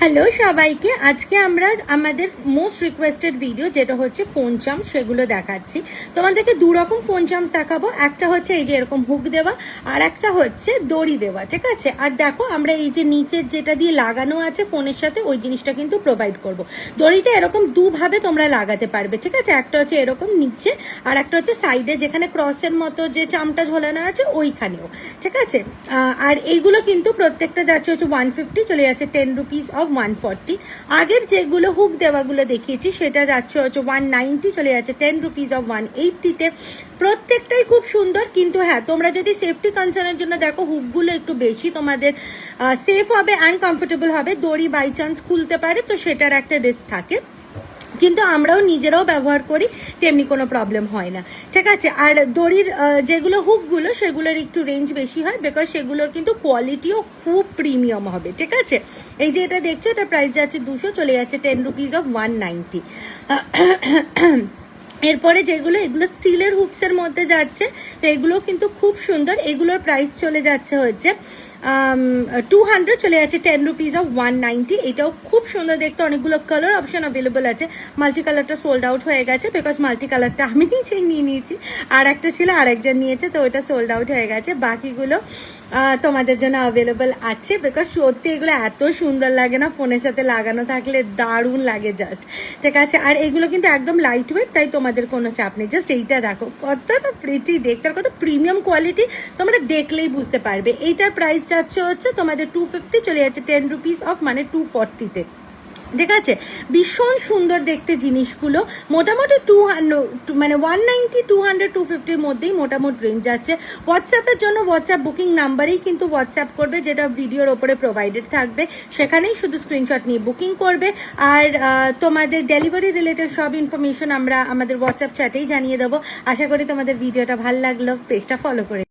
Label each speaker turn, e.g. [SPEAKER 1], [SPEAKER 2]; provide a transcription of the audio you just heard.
[SPEAKER 1] Hello সবাইকে, আজকে আমরা আমাদের মোস্ট রিকোয়েস্টেড ভিডিও যেটা হচ্ছে ফোন চার্মস সেগুলো দেখাচ্ছি। তোমাদেরকে দু রকম ফোন চার্মস দেখাবো। একটা হচ্ছে এই যে এরকম হুক দেওয়া, আর একটা হচ্ছে দড়ি দেওয়া, ঠিক আছে। আর দেখো আমরা এই যে নিচের যেটা দিয়ে লাগানো আছে ফোনের সাথে ওই জিনিসটা কিন্তু প্রোভাইড করব। দড়িটা এরকম দুভাবে তোমরা লাগাতে পারবে, ঠিক আছে। একটা হচ্ছে এরকম নিচে, আর একটা হচ্ছে সাইডে যেখানে ক্রসের মতো যে চামটা ঝোলানো আছে ওইখানেও, ঠিক আছে। আর এইগুলো কিন্তু প্রত্যেকটা যাচ্ছে হচ্ছে 150, চলে যাচ্ছে 10 রুপিস অফ 140। আগের যেগুলো হুক দেওয়াগুলো দেখিয়েছি সেটা যাচ্ছে হচ্ছে 190, চলে যাচ্ছে 10 রুপিস অফ 180-তে। প্রত্যেকটাই খুব সুন্দর, কিন্তু হ্যাঁ তোমরা যদি সেফটি কনসার্নের জন্য দেখো হুকগুলো একটু বেশি তোমাদের সেফ হবে অ্যান্ড কমফোর্টেবল হবে। দড়ি বাই চান্স খুলতে পারে, তো সেটার একটা রিস্ক থাকে, কিন্তু আমরাও নিজেরাও ব্যবহার করি, তেমনি কোনো প্রবলেম হয় না, ঠিক আছে। আর দড়ির যেগুলো হুকগুলো সেগুলোর একটু রেঞ্জ বেশি হয়, বিকজ সেগুলোর কিন্তু কোয়ালিটিও খুব প্রিমিয়াম হবে, ঠিক আছে। এই যে এটা দেখছো, এটা প্রাইস যাচ্ছে 200, চলে যাচ্ছে 10 রুপিস অফ 190। এরপরে যেগুলো এগুলো স্টিলের হুকসের মধ্যে যাচ্ছে, তো এগুলো কিন্তু খুব সুন্দর। এগুলোর প্রাইস চলে যাচ্ছে হচ্ছে 200, চলে যাচ্ছে 10 রুপিস অফ 190। এটাও খুব সুন্দর দেখতে, অনেকগুলো কালার অপশন অ্যাভেলেবল আছে। মাল্টি কালারটা সোল্ড আউট হয়ে গেছে, বিকজ মাল্টি কালারটা আমি নিজেই নিয়ে নিয়েছি, আর একটা ছিল আর একজন নিয়েছে, তো ওটা সোল্ড আউট হয়ে গেছে। বাকিগুলো তোমাদের জন্য অ্যাভেলেবল আছে, বিকজ সত্যি এগুলো এত সুন্দর লাগে না, ফোনের সাথে লাগানো থাকলে দারুণ লাগে জাস্ট, ঠিক আছে। আর এগুলো কিন্তু একদম লাইট ওয়েট, তাই তোমাদের কোনো চাপ নেই। জাস্ট এইটা দেখো কতটা প্রিটি দেখতে, আর কত প্রিমিয়াম কোয়ালিটি তোমরা দেখলেই বুঝতে পারবে। এইটার প্রাইস যাচ্ছে হচ্ছে তোমাদের 250, চলে যাচ্ছে 10 রুপিস অফ 240-তে, ঠিক আছে। ভীষণ সুন্দর দেখতে জিনিসগুলো। মোটামুটি 200 মানে 190, 200, 250-র মধ্যেই মোটামুটি রেঞ্জ যাচ্ছে। হোয়াটসঅ্যাপের জন্য হোয়াটসঅ্যাপ বুকিং নাম্বারেই কিন্তু হোয়াটসঅ্যাপ করবে, যেটা ভিডিওর ওপরে প্রোভাইডেড থাকবে, সেখানেই শুধু স্ক্রিনশট নিয়ে বুকিং করবে। আর তোমাদের ডেলিভারি রিলেটেড সব ইনফরমেশন আমরা আমাদের হোয়াটসঅ্যাপ চ্যাটেই জানিয়ে দেবো। আশা করি তোমাদের ভিডিওটা ভালো লাগলো, পেজটা ফলো করে